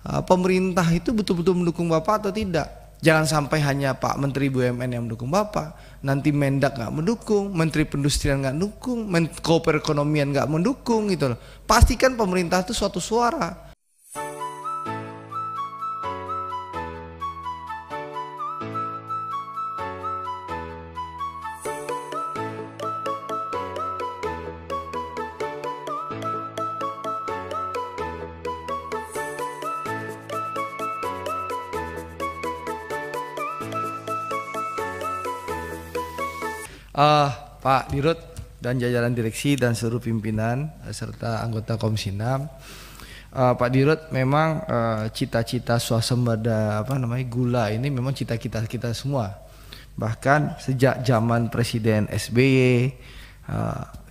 pemerintah itu betul-betul mendukung Bapak atau tidak. Jangan sampai hanya Pak Menteri BUMN yang mendukung Bapak, nanti Mendak nggak mendukung, Menteri Perindustrian nggak mendukung, Menko Perekonomian nggak mendukung gitu loh. Pastikan pemerintah itu suatu suara. Pak Dirut dan jajaran direksi dan seluruh pimpinan serta anggota Komisi 6, Pak Dirut, memang cita-cita swasembada gula ini memang cita-cita kita semua. Bahkan sejak zaman Presiden SBY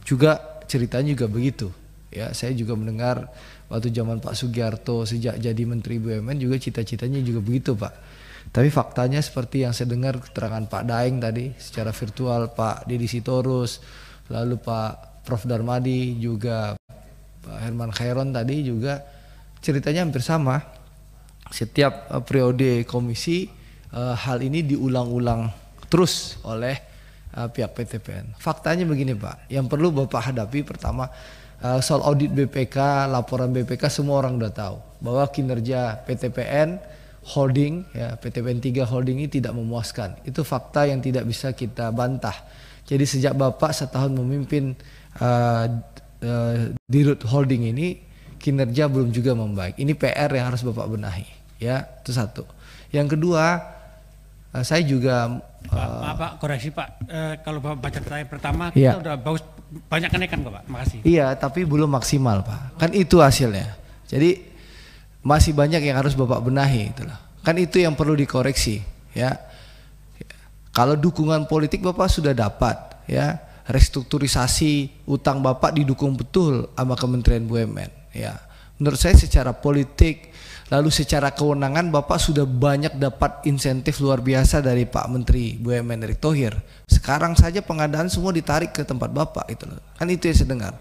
juga ceritanya juga begitu. Ya, saya juga mendengar waktu zaman Pak Sugiarto sejak jadi Menteri BUMN juga cita-citanya juga begitu, Pak. Tapi faktanya seperti yang saya dengar keterangan Pak Daeng tadi secara virtual, Pak Deddy Sitorus, lalu Pak Prof Darmadi, juga Pak Herman Khairon tadi juga ceritanya hampir sama. Setiap periode komisi hal ini diulang-ulang terus oleh pihak PTPN. Faktanya begini, Pak, yang perlu Bapak hadapi pertama soal audit BPK, laporan BPK, semua orang udah tahu bahwa kinerja PTPN Holding, ya, PTPN 3 Holding ini tidak memuaskan. Itu fakta yang tidak bisa kita bantah. Jadi sejak Bapak setahun memimpin Dirut Holding ini, kinerja belum juga membaik. Ini PR yang harus Bapak benahi, ya, itu satu. Yang kedua, saya juga Pak, koreksi Pak, kalau Bapak baca saya pertama iya, kita udah bagus, banyak kenaikan kok Pak, makasih. Iya, tapi belum maksimal, Pak. Kan itu hasilnya. Jadi masih banyak yang harus Bapak benahi, itulah. Kan itu yang perlu dikoreksi, ya. Kalau dukungan politik Bapak sudah dapat, ya, restrukturisasi utang Bapak didukung betul sama Kementerian BUMN, ya. Menurut saya secara politik lalu secara kewenangan Bapak sudah banyak dapat insentif luar biasa dari Pak Menteri BUMN Erick Thohir. Sekarang saja pengadaan semua ditarik ke tempat Bapak, itu loh. Kan itu yang saya dengar.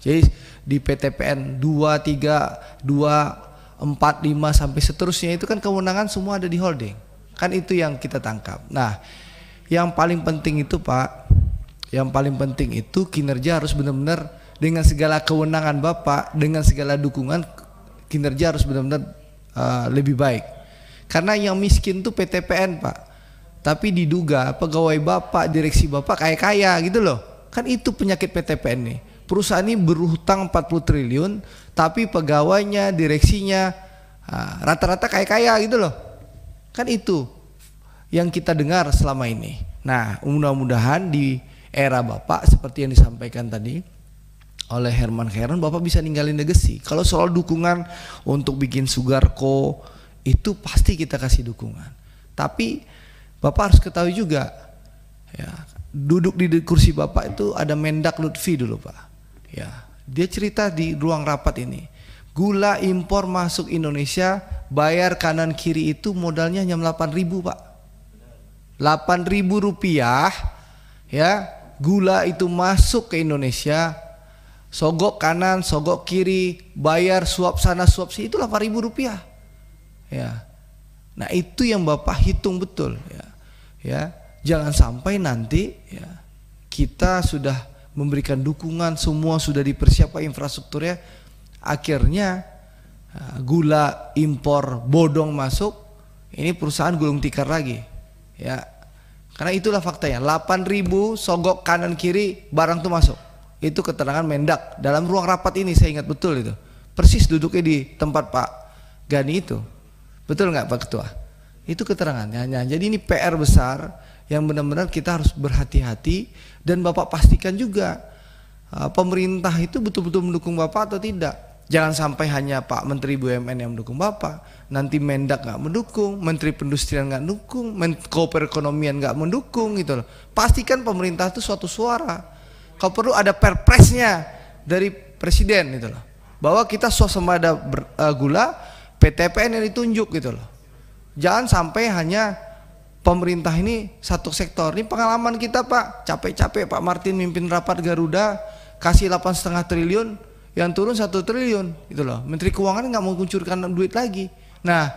Jadi di PTPN 2, 3, 2, 4, 5 sampai seterusnya itu kan kewenangan semua ada di holding. Kan itu yang kita tangkap. Nah, yang paling penting itu, Pak, yang paling penting itu kinerja harus benar-benar dengan segala kewenangan Bapak, dengan segala dukungan, kinerja harus benar-benar lebih baik. Karena yang miskin tuh PTPN, Pak. Tapi diduga pegawai Bapak, direksi Bapak kaya-kaya gitu loh. Kan itu penyakit PTPN nih. Perusahaan ini berhutang 40 triliun, tapi pegawainya, direksinya rata-rata kaya-kaya gitu loh. Kan itu yang kita dengar selama ini. Nah, mudah-mudahan di era Bapak seperti yang disampaikan tadi oleh Herman Khairon, Bapak bisa ninggalin legacy. Kalau soal dukungan untuk bikin Sugarco itu pasti kita kasih dukungan. Tapi Bapak harus ketahui juga, ya, duduk di kursi Bapak itu ada Mendak Lutfi dulu, Pak. Ya, dia cerita di ruang rapat ini, gula impor masuk Indonesia bayar kanan kiri itu modalnya hanya 8.000, Pak. 8.000 rupiah, ya, gula itu masuk ke Indonesia, sogok kanan, sogok kiri, bayar suap sana suap sini, itu 8.000 rupiah. Ya, nah itu yang Bapak hitung betul, ya, ya, jangan sampai nanti, ya, kita sudah memberikan dukungan, semua sudah dipersiapkan infrastrukturnya, akhirnya gula impor bodong masuk, ini perusahaan gulung tikar lagi, ya. Karena itulah faktanya, 8.000 sogok kanan kiri barang tuh masuk. Itu keterangan Mendak dalam ruang rapat ini, saya ingat betul itu. Persis duduknya di tempat Pak Gani itu. Betul nggak Pak Ketua? Itu keterangannya. Nah, jadi ini PR besar yang benar-benar kita harus berhati-hati, dan Bapak pastikan juga pemerintah itu betul-betul mendukung Bapak atau tidak. Jangan sampai hanya Pak Menteri BUMN yang mendukung Bapak, nanti Mendak nggak mendukung, Menteri Perindustrian nggak mendukung, Menko Perekonomian nggak mendukung gitu loh. Pastikan pemerintah itu suatu suara. Kalau perlu ada perpresnya dari Presiden gitu loh, bahwa kita swasembada gula, PTPN yang ditunjuk gitu loh. Jangan sampai hanya pemerintah ini satu sektor. Ini pengalaman kita, Pak, capek-capek Pak Martin mimpin rapat Garuda, kasih 8,5 triliun, yang turun 1 triliun gitu loh. Menteri Keuangan nggak mau kuncurkan duit lagi. Nah,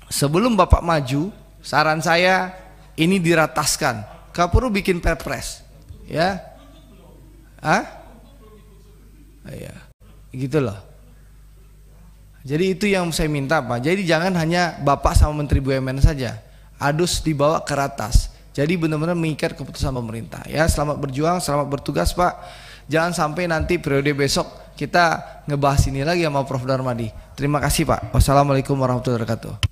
sebelum Bapak maju, saran saya ini dirataskan. Gak perlu bikin perpres, ya. Iya, gitu loh. Jadi itu yang saya minta Pak. Jadi jangan hanya Bapak sama Menteri BUMN saja, harus dibawa ke ratas. Jadi benar-benar mengikat keputusan pemerintah. Ya, selamat berjuang, selamat bertugas Pak. Jangan sampai nanti periode besok kita ngebahas ini lagi sama Prof. Darmadi. Terima kasih Pak. Wassalamualaikum warahmatullahi wabarakatuh.